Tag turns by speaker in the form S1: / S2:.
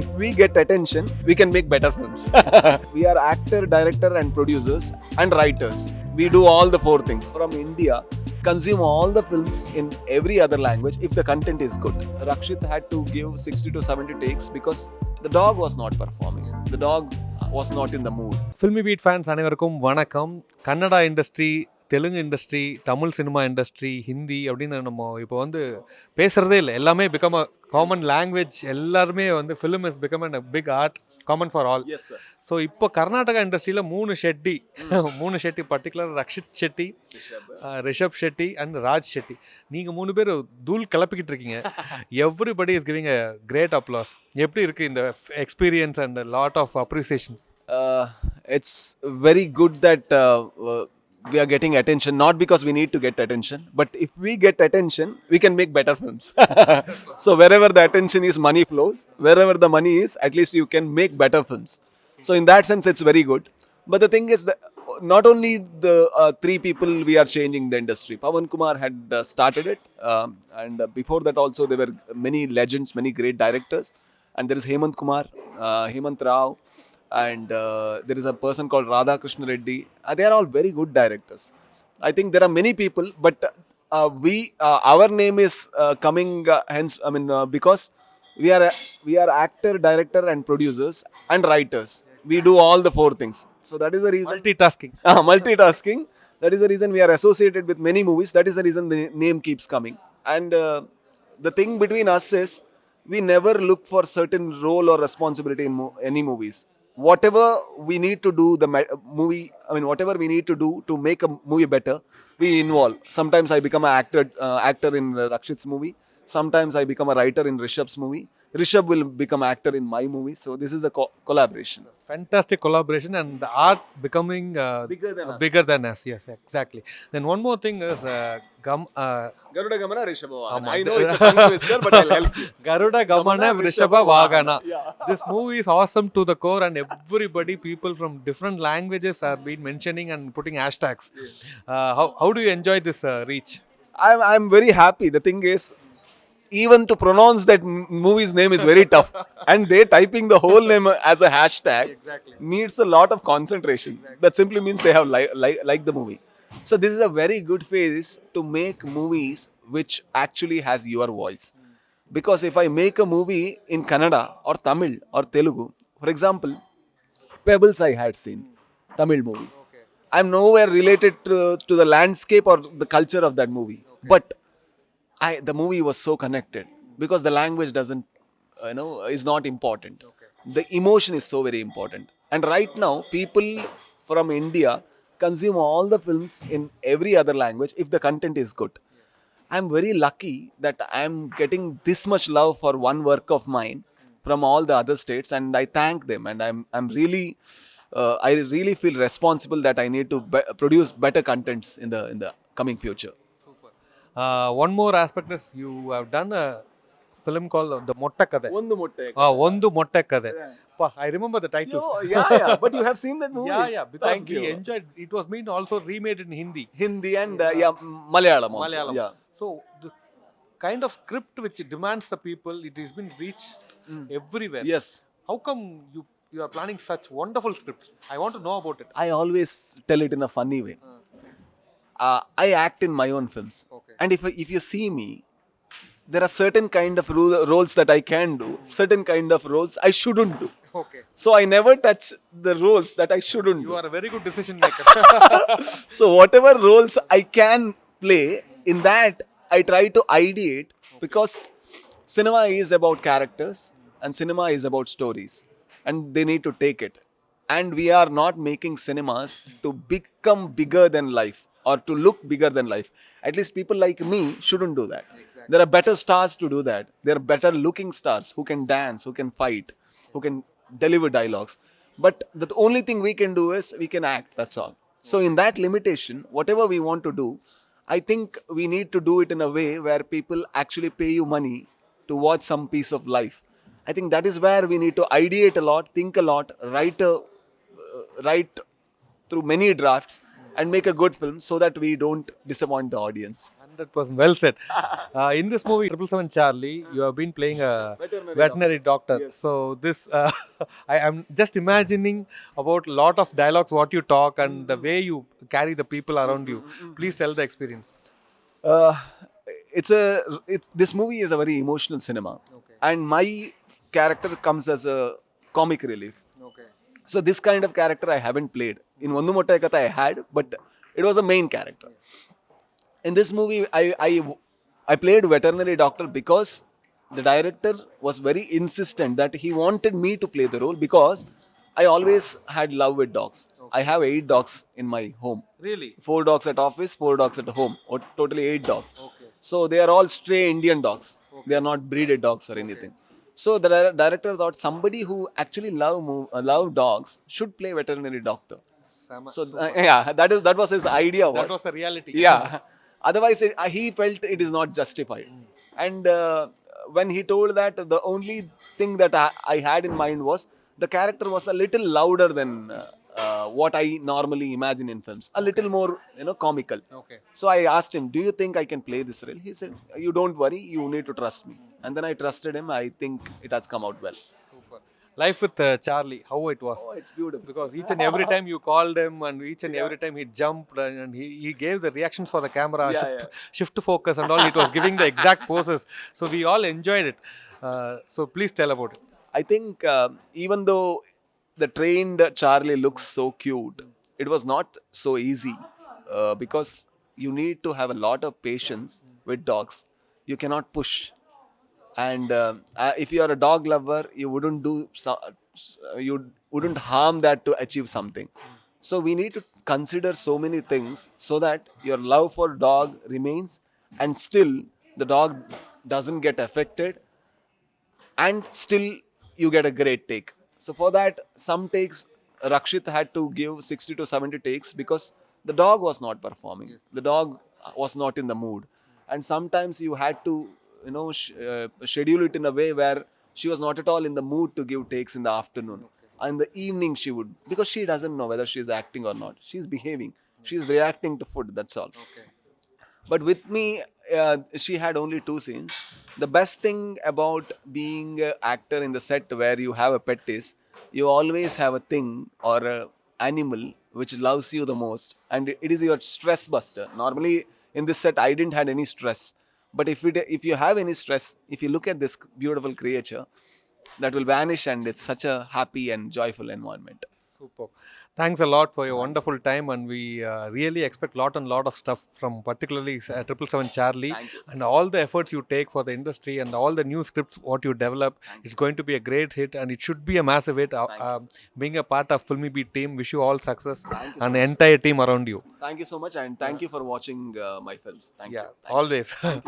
S1: if we get attention, we can make better films. We are actor, director, and producers and writers. We do all the four things. From India, consume all the films in every other language if the content is good. Rakshit had to give 60 to 70 takes because the dog was not performing. The dog was not in the mood.
S2: Filmy beat fans அனைவருக்கும் வணக்கம். Kannada industry, Telugu industry, Tamil cinema industry, Hindi அப்படின்னு நம்ம இப்போ பேசுகிறதே இல்லை. எல்லாமே become a common language. எல்லாருமே film is become a big art, common for all.
S1: Yes, sir.
S2: So இப்போ கர்நாடகா இண்டஸ்ட்ரியில் மூணு ஷெட்டி பர்டிகுலர் ரக்ஷித் ஷெட்டி, ரிஷப் ஷெட்டி அண்ட் ராஜ் ஷெட்டி. நீங்கள் மூணு பேர் தூள் கிளப்பிக்கிட்டு இருக்கீங்க. Everybody is giving a great applause. எப்படி இருக்குது இந்த experience and lot of appreciations?
S1: It's very good that we are getting attention, not because we need to get attention, but if we get attention, we can make better films. So wherever the attention is, money flows. Wherever the money is, at least you can make better films. So in that sense, it's very good. But the thing is that not only the three people we are changing the industry. Pawan Kumar had started it, and before that also there were many legends, many great directors, and there is Hemant Kumar, Hemant Rao, and there is a person called Radha Krishna Reddy. They are all very good directors. I think there are many people, but our name is coming hence. I mean, because we are actor, director, and producers and writers. We do all the four things. So that is the reason.
S2: Multitasking.
S1: Multitasking. That is the reason we are associated with many movies. That is the reason the name keeps coming. And the thing between us is we never look for certain role or responsibility in any movies. Whatever we need to do, whatever we need to do to make a movie better, we involve. Sometimes I become an actor in Rakshit's movie. Sometimes I become a writer in Rishabh's movie. Rishabh will become actor in my movie. So this is the collaboration.
S2: Fantastic collaboration and the art becoming bigger than us. Yes, exactly. Then one more thing is
S1: Garuda Gamana Rishabha. I know it's a tongue twister, but I'll help you.
S2: Garuda Gamana Rishabha Vagana.
S1: Yeah.
S2: This movie is awesome to the core, and everybody, people from different languages are been mentioning and putting hashtags. How do you enjoy this reach?
S1: I'm very happy. The thing is, even to pronounce that movie's name is very tough, and they typing the whole name as a hashtag needs a lot of concentration. That simply means they have liked the movie. So this is a very good phase to make movies which actually has your voice. Because if I make a movie in Kannada or Tamil or Telugu, for example, Pebbles I had seen, Tamil movie. I'm nowhere related to the landscape or the culture of that movie, but the movie was so connected because the language doesn't, is not important. The emotion is so very important. And right now, people from India consume all the films in every other language if the content is good. I'm very lucky that I'm getting this much love for one work of mine from all the other states, and I thank them. And I'm really, I really feel responsible that I need to produce better contents in the coming future.
S2: One more aspect is you have done a film called The Motta Kadhe.
S1: Ondu Motte.
S2: Ondu Motta Kadhe. I remember the title.
S1: Yeah. But you have seen that movie?
S2: Yeah. Because
S1: Thank
S2: we
S1: you.
S2: enjoyed. It was been also remade in Hindi.
S1: Hindi and Malayalam also.
S2: Malayalam.
S1: Yeah.
S2: So the kind of script which demands the people, it has been reached everywhere.
S1: Yes.
S2: How come you are planning such wonderful scripts? I want to know about it.
S1: I always tell it in a funny way. I act in my own films.
S2: Okay.
S1: And if you see me, there are certain kind of roles that I can do, certain kind of roles I shouldn't do.
S2: Okay.
S1: So I never touch the roles that I shouldn't
S2: You
S1: do.
S2: are a very good decision maker.
S1: So whatever roles I can play, in that I try to ideate, because cinema is about characters and cinema is about stories, and they need to take it. And we are not making cinemas to become bigger than life or to look bigger than life. At least people like me shouldn't do that. Exactly. There are better stars to do that. There are better looking stars who can dance, who can fight, who can deliver dialogues. But the only thing we can do is we can act, that's all. So in that limitation, whatever we want to do, I think we need to do it in a way where people actually pay you money to watch some piece of life. I think that is where we need to ideate a lot, think a lot, write through many drafts and make a good film so that we don't disappoint the audience.
S2: 100% well said. In this movie, 777 Charlie, you have been playing a veterinary doctor.
S1: Yes.
S2: So this, I am just imagining about a lot of dialogues, what you talk, and the way you carry the people around you. Please tell the experience.
S1: Uh, this movie is a very emotional cinema,
S2: Okay.
S1: and my character comes as a comic relief.
S2: Okay.
S1: So this kind of character I haven't played. In Vandu Mottai Katha I had, but it was a main character. In this movie, I played veterinary doctor because the director was very insistent that he wanted me to play the role because I always had love with dogs. I have 8 dogs in my home.
S2: Really?
S1: 4 dogs at office, 4 dogs at home, or totally 8 dogs.
S2: Okay.
S1: So they are all stray Indian dogs. They are not breeded dogs or anything. So the director thought somebody who actually love dogs should play veterinary doctor. So yeah, that was his idea.
S2: That was the reality.
S1: Yeah. Otherwise, he felt it is not justified. And when he told that, the only thing that I had in mind was the character was a little louder than what I normally imagine in films. A little more, comical.
S2: Okay.
S1: So I asked him, "Do you think I can play this role?" He said, "You don't worry. You need to trust me." And then I trusted him. I think it has come out well.
S2: Super. Life with Charlie, how it was?
S1: Oh, it's beautiful.
S2: Because each and every time you called him, and each and every time he jumped, and he gave the reactions for the camera,
S1: Yeah,
S2: shift focus and all. It was giving the exact poses. So we all enjoyed it. So please tell about it.
S1: I think even though the trained Charlie looks so cute, it was not so easy because you need to have a lot of patience with dogs. You cannot push, and if you are a dog lover, you you wouldn't harm that to achieve something. So we need to consider so many things so that your love for dog remains, and still the dog doesn't get affected, and still you get a great take. So for that, some takes Rakshit had to give 60 to 70 takes because the dog was not performing. The dog was not in the mood, and sometimes you had to, schedule it in a way where she was not at all in the mood to give takes in the afternoon. In the evening, she would, because she doesn't know whether she's acting or not. She's behaving. She's reacting to food. That's all.
S2: Okay.
S1: But with me, she had only 2 scenes. The best thing about being an actor in the set where you have a pet is you always have a thing or a animal which loves you the most, and it is your stress buster. Normally in this set, I didn't had any stress, but if you have any stress, if you look at this beautiful creature, that will vanish, and it's such a happy and joyful environment.
S2: Super. Thanks a lot for your wonderful time, and we really expect lot of stuff from particularly 777 Charlie.
S1: Thank you.
S2: And all the efforts you take for the industry and all the new scripts what you develop. It's going to be a great hit, and it should be a massive hit. Being a part of Filmy Beat team, wish you all success
S1: Thank you so
S2: and the entire team around you.
S1: Thank you so much, and thank you for watching my films. Thank you.
S2: Always.